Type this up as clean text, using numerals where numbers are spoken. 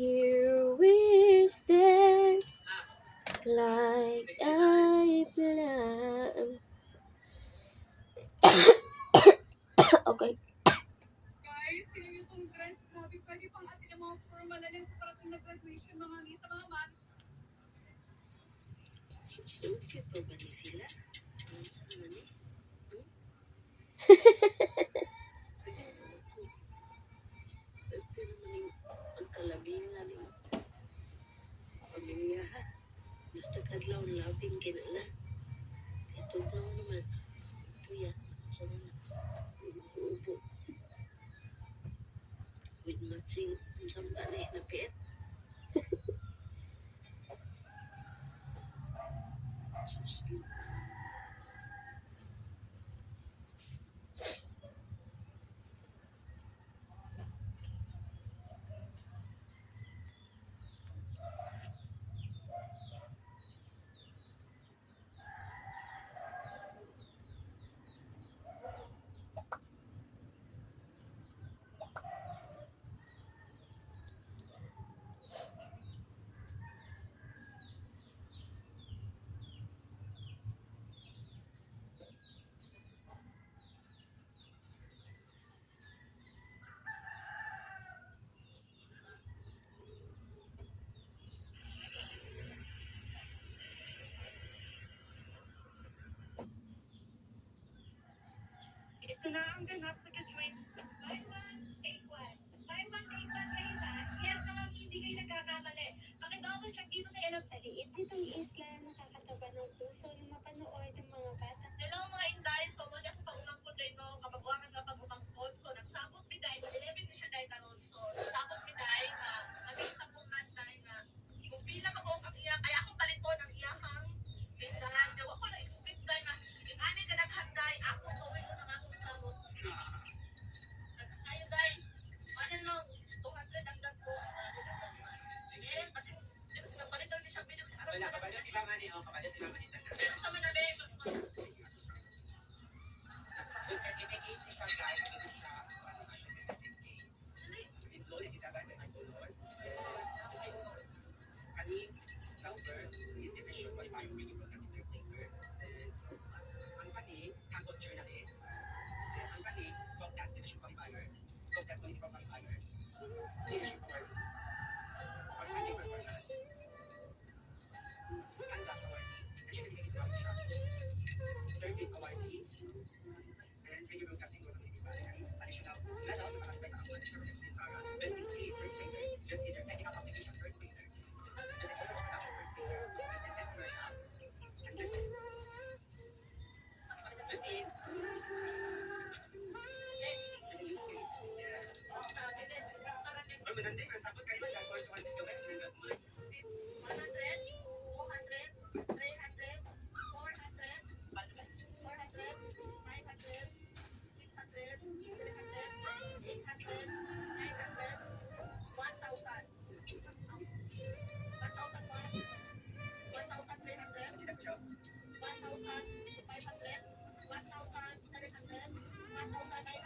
Here we stand like I plan. Okay. Guys, tingnan niyo tong dress. Grabe, pwede pang atin ang mga formal na parating na graduation, mga miss, mga ma'am. Sulit pa ba ni sila? Ano sa naman eh? Ito naman yung pagkalabingan ng pamilya ha. Basta kadlaw labing kinala. Ito na naman. Ito yan. Sana na. Ubo-ubo. With matching. Ang samba na na pet. Susunod. Ito na ang ganap sa Gateway. 5181. 5181 Raisa. Yes, mga hindi kayo nagkakamali. Paki-double check dito sa ilog. Maliit nitong isla, nakakataba ng puso na mapanood ng mga bata. Hello mga Inday, so mo niya sa unang po dahil no, kababuangan na pag-umangkot. So nagsabot mi dahil, 11 na siya dahil karon. So nagsabot mi dahil na nag-isabutan dahil na kung pila ka ko ang iya, kaya akong paliton ang iyahang pindahan. Dawa ko na-expect dahil na yung ani ka naghanday, ako gawin ko ng akong sabot. Tayo dahil, ano no, 200 ang dagko. Eh, kasi nagpalitan niya siya, pinag-araw Wala, na kapadya sila nga ni, kapadya sila nga ni. sa manabe. Yung certificate siya guys, ano siya, employee, isa ba na employer? Kani, Sauber, is division qualifying medical replacer. Ang kani, campus journalist. Ang kani, podcast division qualifier. Podcast municipal qualifier. Leadership award. Outstanding performance. And that award. Certificate award siya. Service awardee. And radio broadcasting was municipal. Additional. Lahat ako sa mga advice ako. Best history, first placer. Just either technical application, first placer. And then overall production, first placer. And then commercial. And then best aids. Or maganda yung sabot kayo dyan. Or 200 gawin. 1,500, 1,700, 1,900,